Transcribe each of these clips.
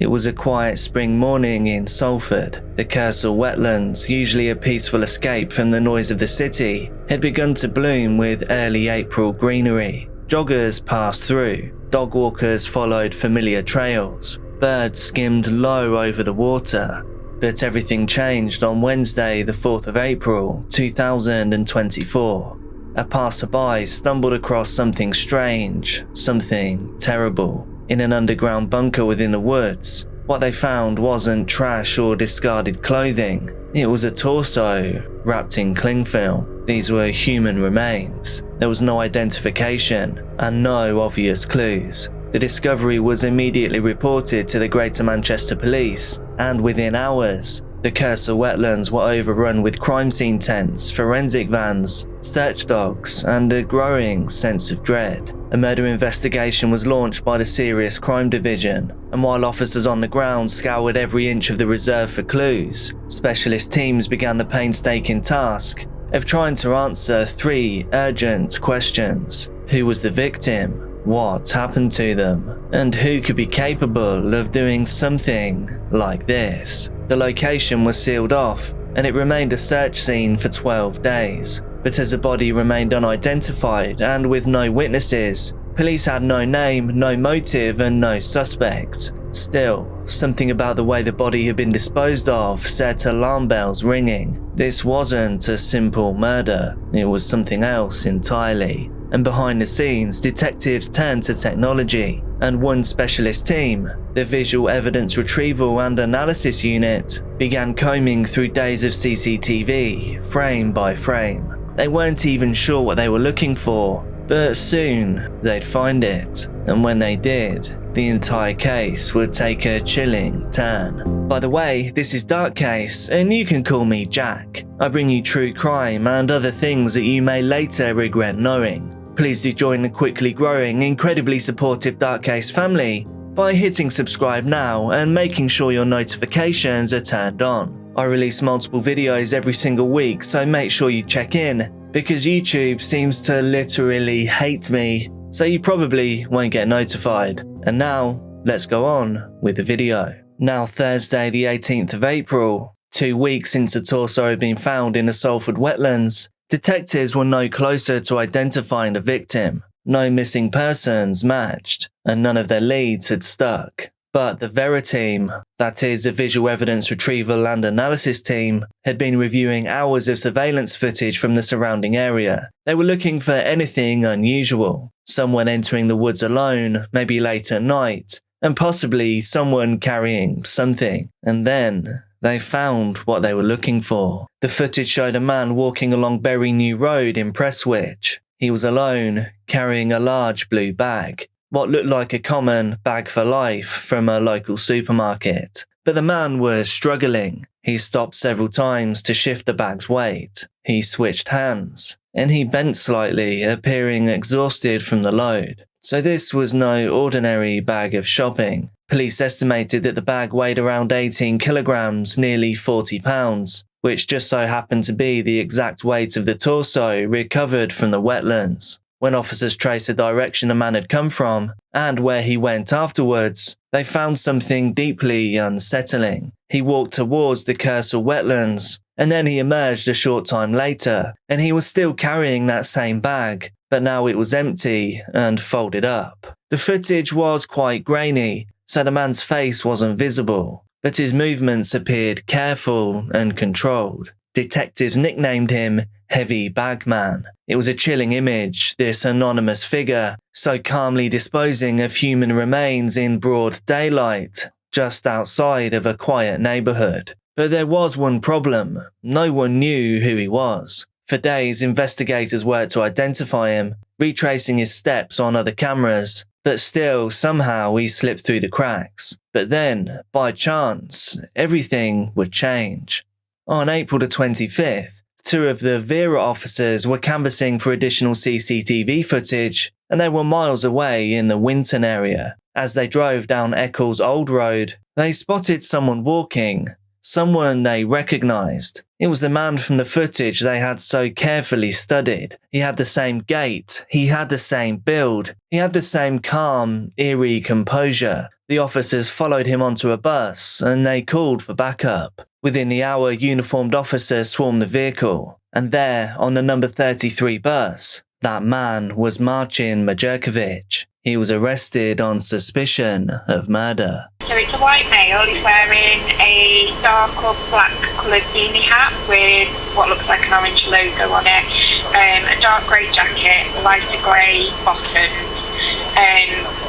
It was a quiet spring morning in Salford. The Kersal wetlands, usually a peaceful escape from the noise of the city, had begun to bloom with early April greenery. Joggers passed through, dog walkers followed familiar trails, birds skimmed low over the water. But everything changed on Wednesday, the 4th of April, 2024. A passerby stumbled across something strange, something terrible. In an underground bunker within the woods, what they found wasn't trash or discarded clothing. It was a torso, wrapped in cling film. These were human remains. There was no identification, and no obvious clues. The discovery was immediately reported to the Greater Manchester Police, and within hours, the Kersal wetlands were overrun with crime scene tents, forensic vans, search dogs, and a growing sense of dread. A murder investigation was launched by the Serious Crime Division, and while officers on the ground scoured every inch of the reserve for clues, specialist teams began the painstaking task of trying to answer 3 urgent questions. Who was the victim? What happened to them? And who could be capable of doing something like this? The location was sealed off, and it remained a search scene for 12 days. But as the body remained unidentified and with no witnesses, police had no name, no motive, and no suspect. Still, something about the way the body had been disposed of set alarm bells ringing. This wasn't a simple murder, it was something else entirely. And behind the scenes, detectives turned to technology, and one specialist team, the Visual Evidence Retrieval and Analysis Unit, began combing through days of CCTV, frame by frame. They weren't even sure what they were looking for, but soon they'd find it, and when they did, the entire case would take a chilling turn. By the way, this is Dark Case, and you can call me Jack. I bring you true crime and other things that you may later regret knowing. Please do join the quickly growing, incredibly supportive Dark Case family by hitting subscribe now and making sure your notifications are turned on. I release multiple videos every single week, so make sure you check in, because YouTube seems to literally hate me, so you probably won't get notified. And now, let's go on with the video. Now Thursday the 18th of April, 2 weeks into torso had been found in the Salford wetlands, detectives were no closer to identifying the victim. No missing persons matched, and none of their leads had stuck. But the Vera team, that is a Visual Evidence Retrieval and Analysis team, had been reviewing hours of surveillance footage from the surrounding area. They were looking for anything unusual. Someone entering the woods alone, maybe late at night, and possibly someone carrying something. And then they found what they were looking for. The footage showed a man walking along Bury New Road in Prestwich. He was alone, carrying a large blue bag. What looked like a common bag for life from a local supermarket. But the man was struggling. He stopped several times to shift the bag's weight. He switched hands, and he bent slightly, appearing exhausted from the load. So this was no ordinary bag of shopping. Police estimated that the bag weighed around 18 kilograms, nearly 40 pounds, which just so happened to be the exact weight of the torso recovered from the wetlands. When officers traced the direction the man had come from, and where he went afterwards, they found something deeply unsettling. He walked towards the Kersal wetlands, and then he emerged a short time later, and he was still carrying that same bag, but now it was empty and folded up. The footage was quite grainy, so the man's face wasn't visible, but his movements appeared careful and controlled. Detectives nicknamed him Heavy Bagman. It was a chilling image, this anonymous figure, so calmly disposing of human remains in broad daylight, just outside of a quiet neighbourhood. But there was one problem. No one knew who he was. For days, investigators worked to identify him, retracing his steps on other cameras, but still, somehow, he slipped through the cracks. But then, by chance, everything would change. On April the 25th, 2 of the Vera officers were canvassing for additional CCTV footage, and they were miles away in the Winton area. As they drove down Eccles Old Road, they spotted someone walking, someone they recognised. It was the man from the footage they had so carefully studied. He had the same gait, he had the same build, he had the same calm, eerie composure. The officers followed him onto a bus and they called for backup. Within the hour, uniformed officers swarmed the vehicle, and there, on the number 33 bus, that man was Marcin Majerkiewicz. He was arrested on suspicion of murder. So it's a white male. He's wearing a dark or black coloured beanie hat with what looks like an orange logo on it, a dark grey jacket, lighter grey bottoms,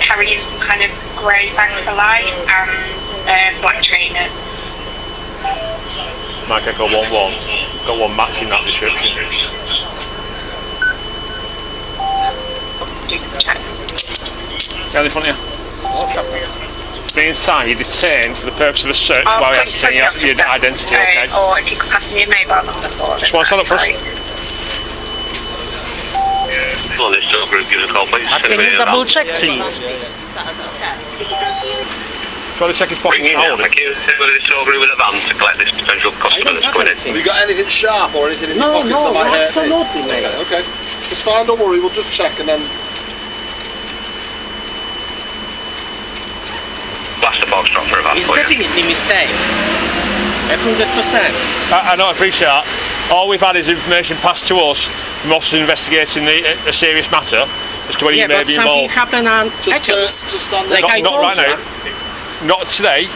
carrying some kind of grey bag for life and black trainers. Mike Echo 1-1. Got one matching that description. Down in front of you. Being inside, you're detained for the purpose of a search while you ascertain your identity, okay? Or if you could pass me your mobile number for Just want to stand up first. Well, this tour group, give us a call, please. Can you double check, please? Try to check his pockets and hold it. Thank you. We're this tour group with a van to collect this potential customer that's coming in. Have you got anything sharp or anything in your pockets that might hurt me? Absolutely, mate. Okay. It's fine, don't worry, we'll just check and then... Blast the box drop for a van. It's definitely a mistake. 100%. I know, I appreciate that. All we've had is information passed to us from officers investigating a serious matter as to whether you may be involved. Something happened on Just stand there. like I Not told right you. now. Not today,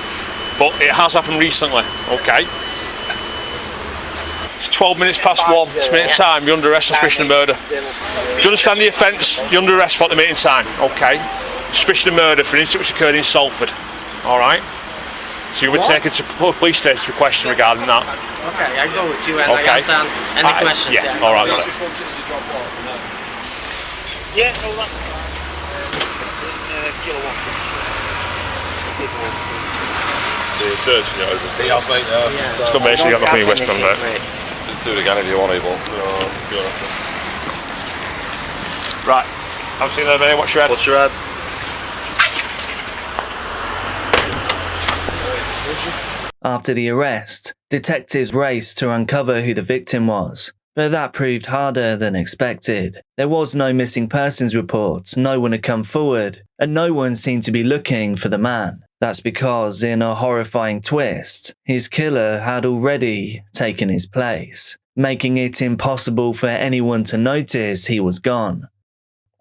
but it has happened recently, okay? It's 12 minutes past 1. It's a minute time. You're under arrest on suspicion of murder. Do you understand the offence? You're under arrest for the meeting time, okay? Suspicion of murder for an incident which occurred in Salford, alright? So you were taken to police station to question regarding that. Okay, I go with you and I answer any questions. Yeah, alright. Just want it as a job order for now. Yeah, no, that. You're searching it over. He has, mate, Just got to make sure you got nothing in your waistband there. Do it again if you want it, but... Right, I've seen that, mate. What's your head? What's your head? After the arrest, detectives raced to uncover who the victim was, but that proved harder than expected. There was no missing persons report, no one had come forward, and no one seemed to be looking for the man. That's because, in a horrifying twist, his killer had already taken his place, making it impossible for anyone to notice he was gone.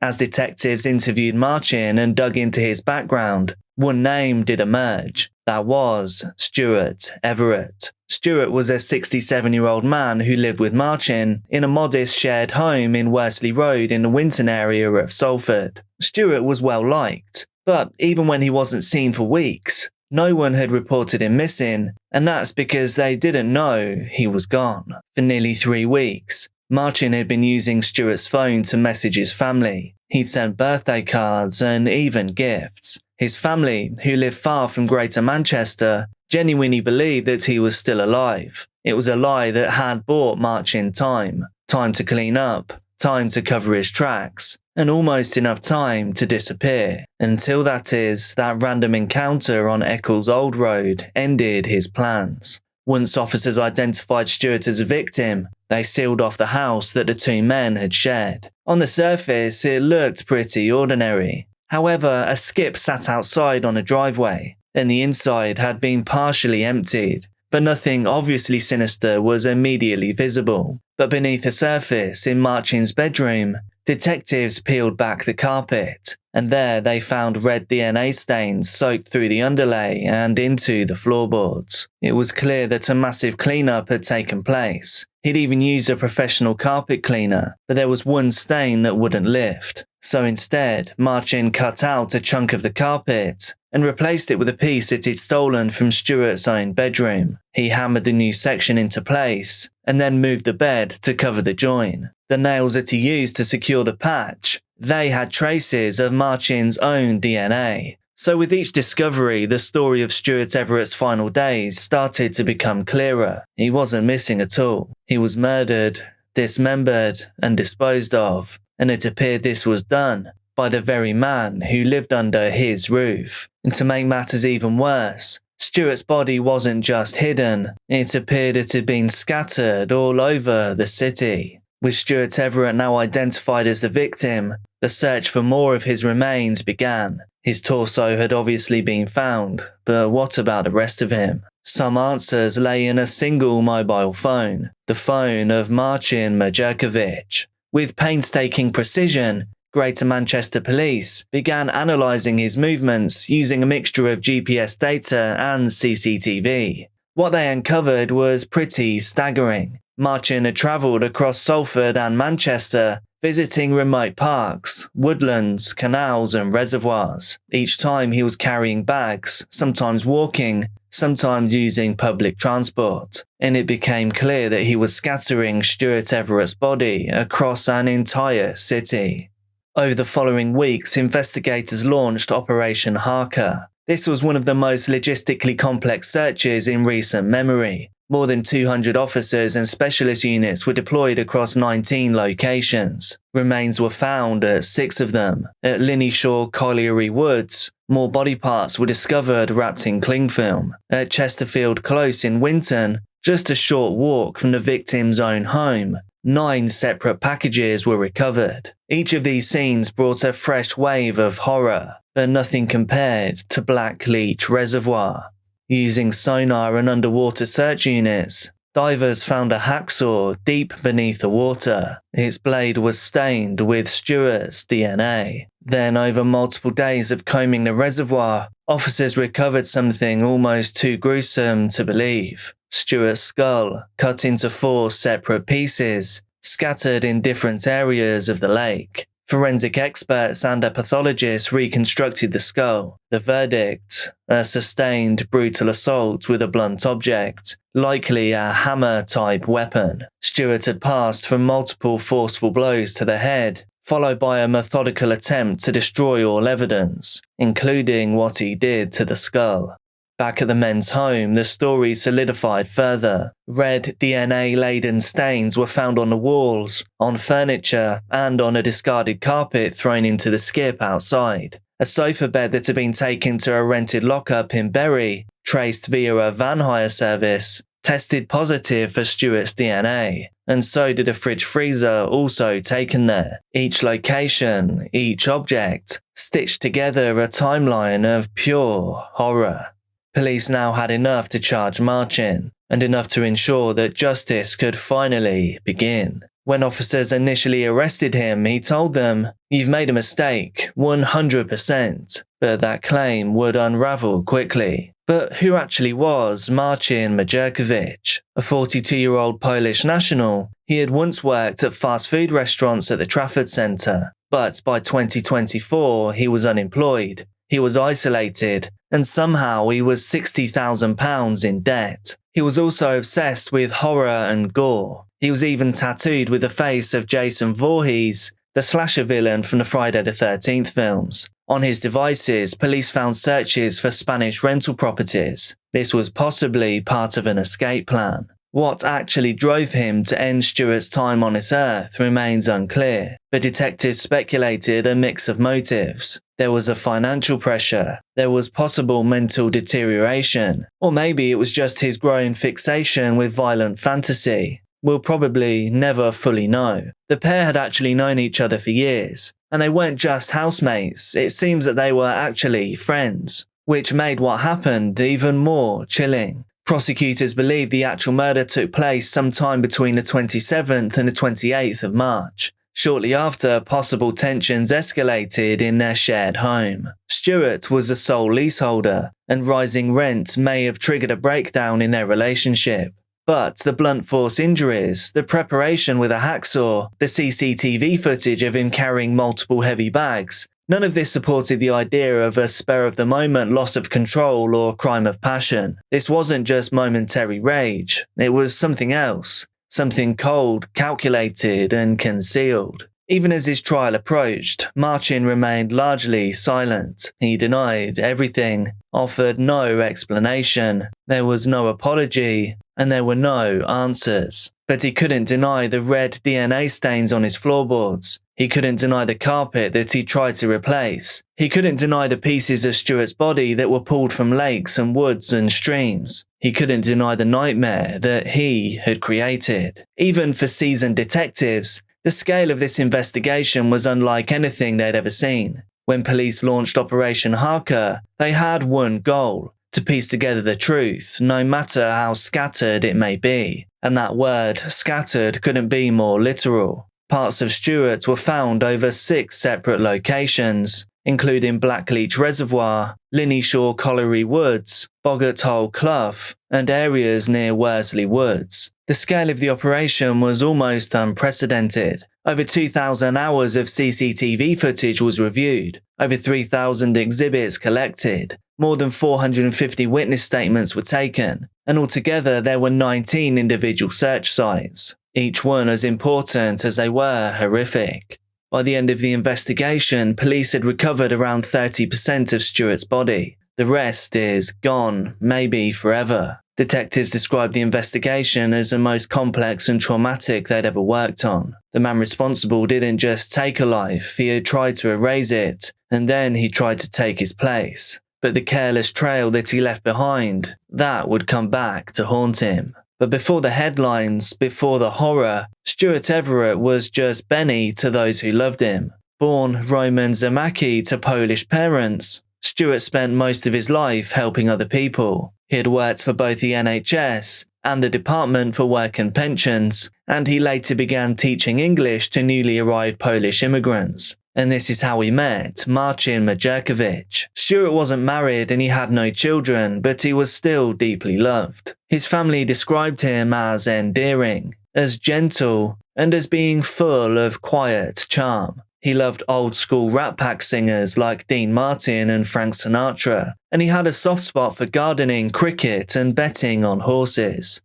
As detectives interviewed Marcin and dug into his background, one name did emerge. That was Stuart Everett. Stuart was a 67-year-old man who lived with Marcin in a modest shared home in Worsley Road in the Winton area of Salford. Stuart was well liked, but even when he wasn't seen for weeks, no one had reported him missing, and that's because they didn't know he was gone. For nearly 3 weeks, Marcin had been using Stuart's phone to message his family. He'd sent birthday cards and even gifts. His family, who lived far from Greater Manchester, genuinely believed that he was still alive. It was a lie that had bought Marcin time to clean up, time to cover his tracks, and almost enough time to disappear. Until that random encounter on Eccles Old Road ended his plans. Once officers identified Stuart as a victim, they sealed off the house that the two men had shared. On the surface, it looked pretty ordinary. However, a skip sat outside on a driveway, and the inside had been partially emptied, but nothing obviously sinister was immediately visible. But beneath the surface, in Marcin's bedroom, detectives peeled back the carpet, and there they found red DNA stains soaked through the underlay and into the floorboards. It was clear that a massive cleanup had taken place. He'd even used a professional carpet cleaner, but there was one stain that wouldn't lift. So instead, Marcin cut out a chunk of the carpet and replaced it with a piece that he'd stolen from Stuart's own bedroom. He hammered the new section into place and then moved the bed to cover the join. The nails that he used to secure the patch, they had traces of Marcin's own DNA. So with each discovery, the story of Stuart Everett's final days started to become clearer. He wasn't missing at all. He was murdered, dismembered, and disposed of. And it appeared this was done by the very man who lived under his roof. And to make matters even worse, Stuart's body wasn't just hidden, it appeared it had been scattered all over the city. With Stuart Everett now identified as the victim, the search for more of his remains began. His torso had obviously been found, but what about the rest of him? Some answers lay in a single mobile phone, the phone of Marcin Majerkiewicz. With painstaking precision, Greater Manchester Police began analysing his movements using a mixture of GPS data and CCTV. What they uncovered was pretty staggering. Marcin had travelled across Salford and Manchester, visiting remote parks, woodlands, canals and reservoirs. Each time he was carrying bags, sometimes walking, sometimes using public transport, and it became clear that he was scattering Stuart Everett's body across an entire city. Over the following weeks, investigators launched Operation Harker. This was one of the most logistically complex searches in recent memory. More than 200 officers and specialist units were deployed across 19 locations. Remains were found at 6 of them. At Linnyshaw Colliery Woods, more body parts were discovered wrapped in cling film. At Chesterfield Close in Winton, just a short walk from the victim's own home, 9 separate packages were recovered. Each of these scenes brought a fresh wave of horror, but nothing compared to Black Leach Reservoir. Using sonar and underwater search units, divers found a hacksaw deep beneath the water. Its blade was stained with Stuart's DNA. Then, over multiple days of combing the reservoir, officers recovered something almost too gruesome to believe. Stuart's skull, cut into 4 separate pieces, scattered in different areas of the lake. Forensic experts and a pathologist reconstructed the skull. The verdict: a sustained brutal assault with a blunt object, likely a hammer-type weapon. Stuart had passed from multiple forceful blows to the head, followed by a methodical attempt to destroy all evidence, including what he did to the skull. Back at the men's home, the story solidified further. Red DNA-laden stains were found on the walls, on furniture, and on a discarded carpet thrown into the skip outside. A sofa bed that had been taken to a rented lockup in Bury, traced via a van hire service, tested positive for Stuart's DNA, and so did a fridge freezer also taken there. Each location, each object, stitched together a timeline of pure horror. Police now had enough to charge Marcin, and enough to ensure that justice could finally begin. When officers initially arrested him, he told them, "You've made a mistake, 100%, but that claim would unravel quickly." But who actually was Marcin Majerkiewicz? A 42-year-old Polish national, he had once worked at fast food restaurants at the Trafford Centre, but by 2024 he was unemployed. He was isolated, and somehow he was £60,000 in debt. He was also obsessed with horror and gore. He was even tattooed with the face of Jason Voorhees, the slasher villain from the Friday the 13th films. On his devices, police found searches for Spanish rental properties. This was possibly part of an escape plan. What actually drove him to end Stuart's time on this earth remains unclear, but detectives speculated a mix of motives. There was a financial pressure, there was possible mental deterioration, or maybe it was just his growing fixation with violent fantasy. We'll probably never fully know. The pair had actually known each other for years, and they weren't just housemates, it seems that they were actually friends, which made what happened even more chilling. Prosecutors believe the actual murder took place sometime between the 27th and the 28th of March, shortly after possible tensions escalated in their shared home. Stuart was the sole leaseholder, and rising rent may have triggered a breakdown in their relationship. But the blunt force injuries, the preparation with a hacksaw, the CCTV footage of him carrying multiple heavy bags, none of this supported the idea of a spur-of-the-moment loss of control or crime of passion. This wasn't just momentary rage, it was something else. Something cold, calculated, and concealed. Even as his trial approached, Marcin remained largely silent. He denied everything, offered no explanation. There was no apology, and there were no answers. But he couldn't deny the red DNA stains on his floorboards. He couldn't deny the carpet that he tried to replace. He couldn't deny the pieces of Stuart's body that were pulled from lakes and woods and streams. He couldn't deny the nightmare that he had created. Even for seasoned detectives, the scale of this investigation was unlike anything they'd ever seen. When police launched Operation Harker, they had one goal: to piece together the truth, no matter how scattered it may be. And that word, scattered, couldn't be more literal. Parts of Stuart were found over 6 separate locations, including Blackleach Reservoir, Linnyshaw Colliery Woods, Boggart Hole Clough, and areas near Worsley Woods. The scale of the operation was almost unprecedented. Over 2,000 hours of CCTV footage was reviewed, over 3,000 exhibits collected, more than 450 witness statements were taken, and altogether there were 19 individual search sites, each one as important as they were horrific. By the end of the investigation, police had recovered around 30% of Stuart's body. The rest is gone, maybe forever. Detectives described the investigation as the most complex and traumatic they'd ever worked on. The man responsible didn't just take a life, he had tried to erase it, and then he tried to take his place. But the careless trail that he left behind, that would come back to haunt him. But before the headlines, before the horror, Stuart Everett was just Benny to those who loved him. Born Roman Zemacki to Polish parents, Stuart spent most of his life helping other people. He had worked for both the NHS and the Department for Work and Pensions, and he later began teaching English to newly arrived Polish immigrants. And this is how he met Marcin Majerkiewicz. Stuart wasn't married and he had no children, but he was still deeply loved. His family described him as endearing, as gentle, and as being full of quiet charm. He loved old-school Rat Pack singers like Dean Martin and Frank Sinatra, and he had a soft spot for gardening, cricket, and betting on horses.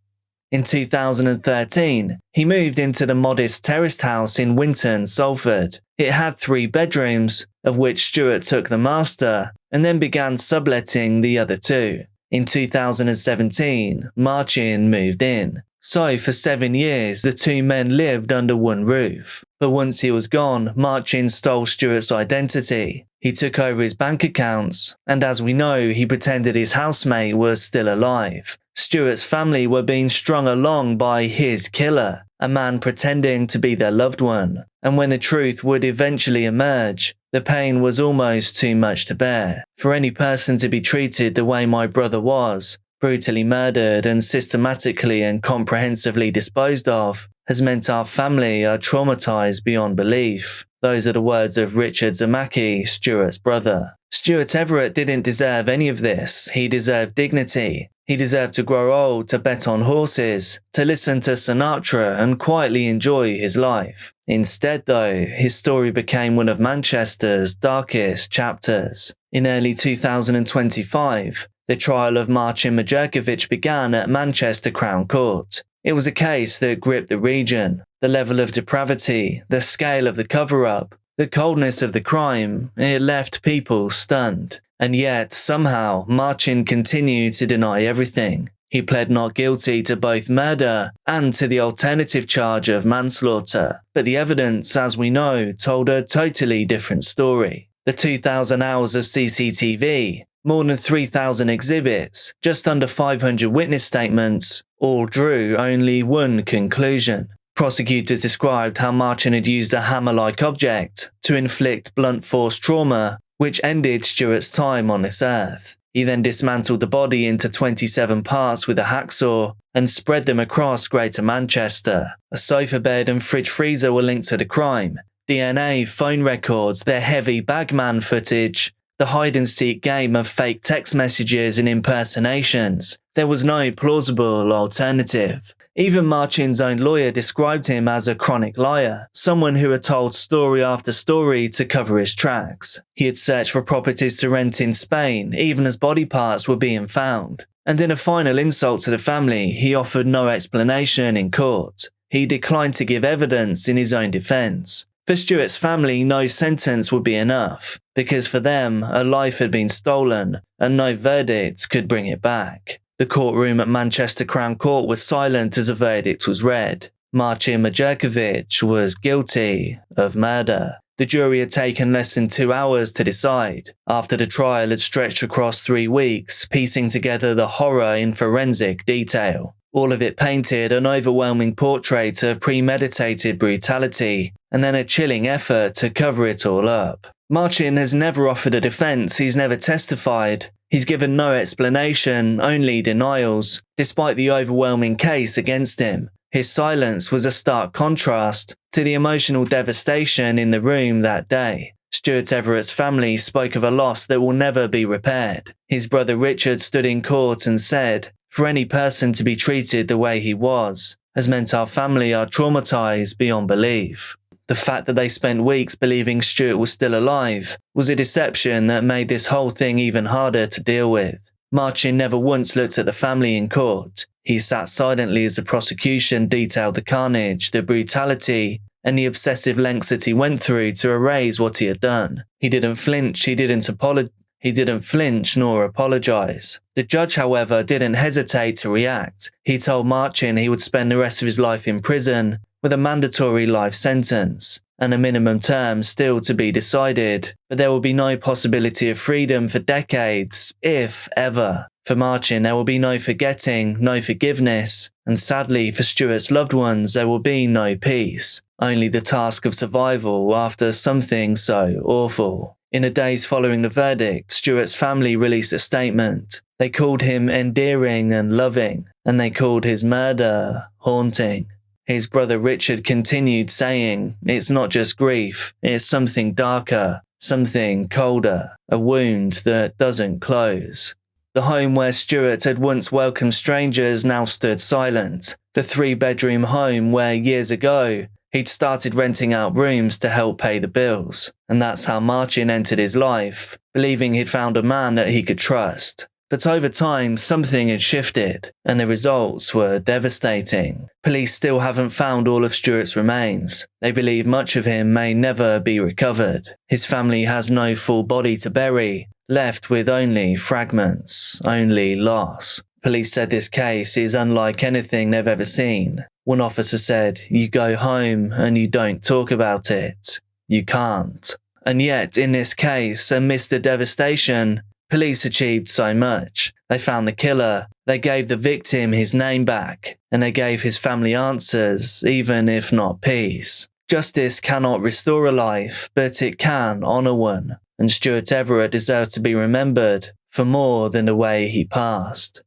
In 2013, he moved into the modest terraced house in Winton, Salford. It had 3 bedrooms, of which Stuart took the master, and then began subletting the other 2. In 2017, Marcin moved in. So for 7 years, the 2 men lived under one roof. But once he was gone, Marcin stole Stuart's identity. He took over his bank accounts, and as we know, he pretended his housemate was still alive. Stuart's family were being strung along by his killer, a man pretending to be their loved one. And when the truth would eventually emerge, the pain was almost too much to bear. For any person to be treated the way my brother was, brutally murdered and systematically and comprehensively disposed of, has meant our family are traumatized beyond belief. Those are the words of Richard Zemacki, Stuart's brother. Stuart Everett didn't deserve any of this. He deserved dignity. He deserved to grow old, to bet on horses, to listen to Sinatra and quietly enjoy his life. Instead though, his story became one of Manchester's darkest chapters. In early 2025, the trial of Marcin Majerkiewicz began at Manchester Crown Court. It was a case that gripped the region. The level of depravity, the scale of the cover-up, the coldness of the crime, it left people stunned. And yet, somehow, Marcin continued to deny everything. He pled not guilty to both murder and to the alternative charge of manslaughter. But the evidence, as we know, told a totally different story. The 2,000 hours of CCTV, more than 3,000 exhibits, just under 500 witness statements, all drew only one conclusion. Prosecutors described how Marcin had used a hammer-like object to inflict blunt force trauma, which ended Stuart's time on this earth. He then dismantled the body into 27 parts with a hacksaw and spread them across Greater Manchester. A sofa bed and fridge freezer were linked to the crime. DNA, phone records, their heavy bagman footage, the hide-and-seek game of fake text messages and impersonations. There was no plausible alternative. Even Marcin's own lawyer described him as a chronic liar, someone who had told story after story to cover his tracks. He had searched for properties to rent in Spain, even as body parts were being found. And in a final insult to the family, he offered no explanation in court. He declined to give evidence in his own defense. For Stuart's family, no sentence would be enough, because for them, a life had been stolen, and no verdict could bring it back. The courtroom at Manchester Crown Court was silent as a verdict was read. Marcin Majerkiewicz was guilty of murder. The jury had taken less than 2 hours to decide, after the trial had stretched across 3 weeks, piecing together the horror in forensic detail. All of it painted an overwhelming portrait of premeditated brutality, and then a chilling effort to cover it all up. Marcin has never offered a defense, he's never testified. He's given no explanation, only denials, despite the overwhelming case against him. His silence was a stark contrast to the emotional devastation in the room that day. Stuart Everett's family spoke of a loss that will never be repaired. His brother Richard stood in court and said, "For any person to be treated the way he was has meant our family are traumatized beyond belief." The fact that they spent weeks believing Stuart was still alive was a deception that made this whole thing even harder to deal with. Marcin never once looked at the family in court. He sat silently as the prosecution detailed the carnage, the brutality, and the obsessive lengths that he went through to erase what he had done. He didn't flinch, he didn't flinch nor apologize. The judge, however, didn't hesitate to react. He told Marcin he would spend the rest of his life in prison with a mandatory life sentence and a minimum term still to be decided, but there will be no possibility of freedom for decades, if ever. For Marcin, there will be no forgetting, no forgiveness, and sadly for Stuart's loved ones, there will be no peace, only the task of survival after something so awful. In the days following the verdict, Stuart's family released a statement. They called him endearing and loving, and they called his murder haunting. His brother Richard continued saying, "It's not just grief, it's something darker, something colder, a wound that doesn't close." The home where Stuart had once welcomed strangers now stood silent. The 3-bedroom home where years ago he'd started renting out rooms to help pay the bills. And that's how Marcin entered his life, believing he'd found a man that he could trust. But over time, something had shifted, and the results were devastating. Police still haven't found all of Stuart's remains. They believe much of him may never be recovered. His family has no full body to bury, left with only fragments, only loss. Police said this case is unlike anything they've ever seen. One officer said, "You go home and you don't talk about it. You can't." And yet, in this case, amidst the devastation, police achieved so much. They found the killer, they gave the victim his name back, and they gave his family answers, even if not peace. Justice cannot restore a life, but it can honour one, and Stuart Everett deserves to be remembered for more than the way he passed.